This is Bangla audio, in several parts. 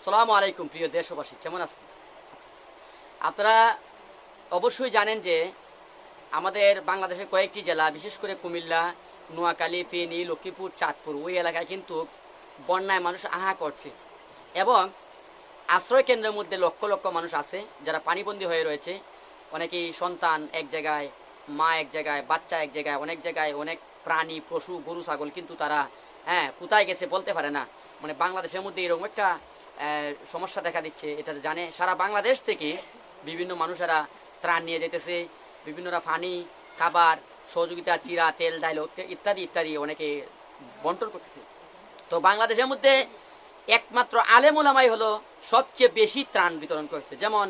আসসালামু আলাইকুম প্রিয় দেশবাসী, কেমন আছেন আপনারা? অবশ্যই জানেন যে আমাদের বাংলাদেশের কয়েকটি জেলা, বিশেষ করে কুমিল্লা, নোয়াখালী, ফেনী, লক্ষ্মীপুর, চাঁদপুর, ওই এলাকায় কিন্তু বন্যায় মানুষ আহা করছে এবং আশ্রয় কেন্দ্রের মধ্যে লক্ষ লক্ষ মানুষ আছে যারা পানিবন্দী হয়ে রয়েছে। অনেকেই সন্তান এক জায়গায়, মা এক জায়গায়, বাচ্চা এক জায়গায়, অনেক জায়গায় অনেক প্রাণী, পশু, গরু, ছাগল কিন্তু তারা কোথায় গেছে বলতে পারে না। মানে বাংলাদেশের মধ্যে এরকম একটা সমস্যা দেখা দিচ্ছে, এটা জানে সারা বাংলাদেশ থেকে বিভিন্ন মানুষেরা ত্রাণ নিয়ে যেতেছে, বিভিন্নরা পানি, খাবার, সহযোগিতা, চিরা, তেল, ডাইল ইত্যাদি ইত্যাদি অনেকে বন্টন করতেছে। তো বাংলাদেশের মধ্যে একমাত্র আলেম ওলামাই হলো সবচেয়ে বেশি ত্রাণ বিতরণ করছে। যেমন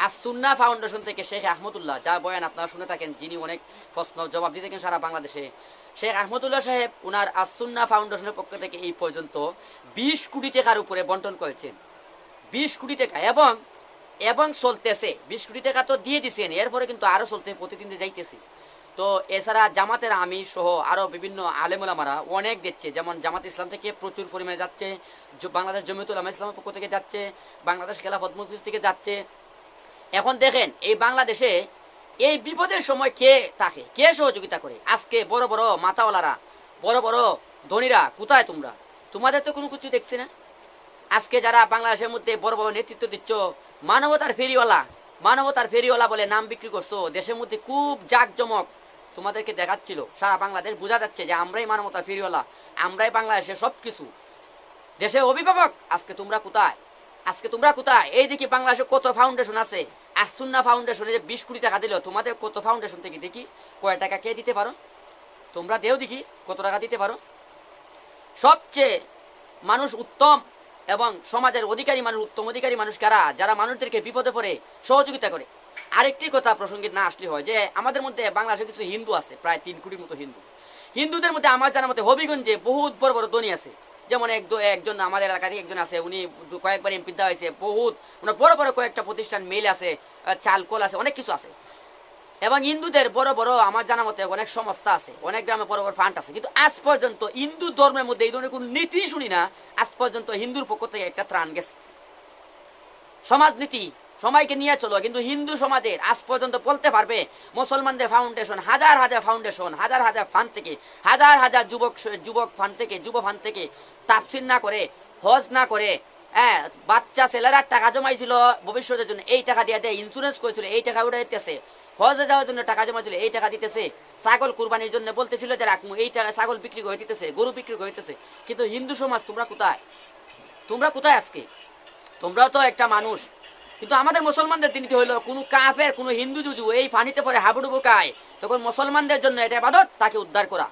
আসুন্না ফাউন্ডেশন থেকে শেখ আহমদুল্লাহ, যার বয়ান আপনারা শুনে থাকেন, যিনি অনেক প্রশ্ন জবাব দিয়ে থাকেন সারা বাংলাদেশে, শেখ আহমদুল্লাহ সাহেব উনার আসুন্না ফাউন্ডেশনের পক্ষ থেকে এই পর্যন্ত 20 কোটি টাকার উপরে বন্টন করেছেন। 20 কোটি টাকা এবং এবং চলতেছে। 20 কোটি টাকা তো দিয়ে দিচ্ছেন, এরপরে কিন্তু আরও চলতে প্রতিদিন যাইতেছে। তো এছাড়া জামাতের আমির সহ আরও বিভিন্ন আলেমুলামারা অনেক দিচ্ছে। যেমন জামাত ইসলাম থেকে প্রচুর পরিমাণে যাচ্ছে, বাংলাদেশ জমিয়তুল উলামা ইসলামের পক্ষ থেকে যাচ্ছে, বাংলাদেশ খেলাফত মজলিস থেকে যাচ্ছে। এখন দেখেন এই বাংলাদেশে এই বিপদের সময় কে থাকে, কে সহযোগিতা করে? আজকে বড় বড় মাথাওয়ালারা, বড় বড় ধনীরা কোথায়? তোমাদের তো কোনো কিছু দেখছি না। আজকে যারা বাংলাদেশের মধ্যে বড় বড় নেতৃত্ব দিচ্ছ, মানবতার ফেরিওয়ালা বলে নাম বিক্রি করছো, দেশের মধ্যে খুব জাঁকজমক তোমাদেরকে দেখাচ্ছিল, সারা বাংলাদেশ বোঝা যাচ্ছে যে আমরাই মানবতার ফেরিওয়ালা, আমরাই বাংলাদেশের সবকিছু, দেশের অভিভাবক। আজকে তোমরা কোথায়? এইদিকে বাংলাদেশে কত ফাউন্ডেশন আছে। আসুন্না ফাউন্ডেশনে যে 20 কোটি টাকা দিল, তোমাদের কত ফাউন্ডেশন থেকে দেখি কয় টাকা কে দিতে পারো? তোমরা দেও দেখি কত টাকা দিতে পারো। সবচেয়ে মানুষ উত্তম এবং সমাজের অধিকারী মানুষ, উত্তম অধিকারী মানুষ কারা? যারা মানুষদেরকে বিপদে পড়ে সহযোগিতা করে। আরেকটি কথা প্রসঙ্গে না আসলে হয় যে আমাদের মধ্যে বাংলাদেশে কিছু হিন্দু আছে, প্রায় 3 কোটির মতো হিন্দুদের মধ্যে আমার জানার মতে হবিগঞ্জে বহুত বড় বড় ধনী আছে। যেমন একজন আমাদের এলাকা থেকে একজন আছে, উনি কয়েকবার এমপি দেওয়া হয়েছে, বহুত বড় বড় কয়েকটা প্রতিষ্ঠান, মেল আছে, চাল কল আছে, অনেক কিছু আছে। এবং হিন্দুদের বড় বড় আমার জানা মতে অনেক সংস্থা আছে, অনেক গ্রামে বড় বড় ফান্ড আছে। কিন্তু আজ পর্যন্ত হিন্দু ধর্মের মধ্যে এই ধরনের কোন নীতি শুনি না। আজ পর্যন্ত হিন্দুর পক্ষ থেকে একটা ত্রাণ গেছে। সমাজনীতি সবাইকে নিয়ে চলো, কিন্তু হিন্দু সমাজের আজ পর্যন্ত বলতে পারবে মুসলমানদের ফাউন্ডেশন, হাজার হাজার ফাউন্ডেশন, হাজার হাজার ফান্ড থেকে, হাজার হাজার যুবক ফান্ড থেকে, যুব ফান্ড থেকে তাফসির না করে, হজ না করে, বাচ্চা ছেলেরা টাকা জমাইছিল ভবিষ্যতের জন্য, এই টাকা দিয়ে দেয়, ইন্স্যুরেন্স করেছিল, এই টাকা উঠে দিতেছে, হজে যাওয়ার জন্য টাকা জমাইছিল, এই টাকা দিতেছে, ছাগল কুরবানির জন্য বলতেছিল যে রাখবো, এই টাকা ছাগল বিক্রি করে দিতেছে, গরু বিক্রি করে দিতেছে। কিন্তু হিন্দু সমাজ তোমরা কোথায় আজকে? তোমরাও তো একটা মানুষ। কিন্তু আমাদের মুসলমানদের দিনটি হইলো কোনো কাফের, কোনো হিন্দু জুজু এই পানিতে পরে হাবুডুবু খায়, তখন মুসলমানদের জন্য এটা ইবাদত, তাকে উদ্ধার করা।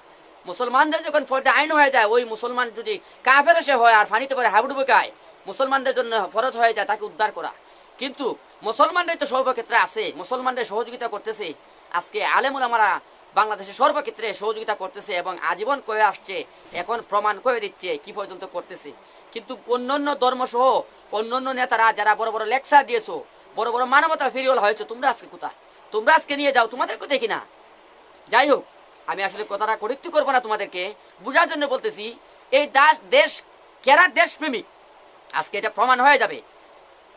মুসলমানদের যখন ফরজে আইন হয়ে যায়, ওই মুসলমান যদি কাফের সে হয় আর পানিতে পরে হাবুডুবু খায়, মুসলমানদের জন্য ফরজ হয়ে যায় তাকে উদ্ধার করা। কিন্তু মুসলমানদের তো সর্বক্ষেত্রে আছে, মুসলমানদের সহযোগিতা করতেছে। আজকে আলেমুলামারা বাংলাদেশের সর্বক্ষেত্রে সহযোগিতা করতেছে এবং আজীবন করে আসছে, এখন প্রমাণ করে দিচ্ছে কি পর্যন্ত করতেছে। কিন্তু অন্যান্য ধর্ম সহ অন্যান্য নেতারা যারা বড় বড় লেকচার দিয়েছো, বড় বড় মানবতা ফেরিওয়ালা হয়েছে, তোমরা আজকে কোথায়? তোমরা আজকে নিয়ে যাও, তোমাদেরকে দেখি না। যাই হোক, আমি আসলে কথাটা কটূক্তি করবো না, তোমাদেরকে বোঝার জন্য বলতেছি। এই দেশ কেরা দেশপ্রেমিক, আজকে এটা প্রমাণ হয়ে যাবে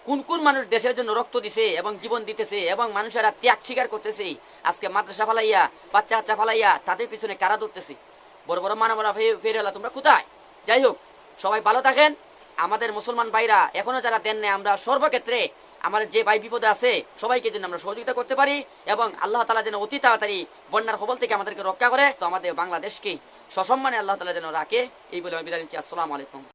কোন কোন মানুষ দেশের জন্য রক্ত দিছে এবং জীবন দিতেছে এবং মানুষেরা ত্যাগ স্বীকার করতেছে। আজকে মাদ্রাসা ফালাইয়া, বাচ্চা ফালাইয়া তাদের পিছনে কারা ধরতেছে? বড় বড় মানবতা ফেরিওয়ালা তোমরা কোথায়? যাই হোক, সবাই ভালো থাকেন। আমাদের মুসলমান ভাইরা এখনো যারা দেন নেই, আমরা সর্বক্ষেত্রে আমার যে ভাই বিপদে আছে সবাইকে যেন আমরা সহযোগিতা করতে পারি এবং আল্লাহ তাআলা যেন অতি তাড়াতাড়ি বন্যার কবল থেকে আমাদেরকে রক্ষা করে, তো আমাদের বাংলাদেশকে সসম্মানে আল্লাহ তাআলা যেন রাখে। এই বলে আমি বিদায় নিচ্ছি। আসসালামু আলাইকুম।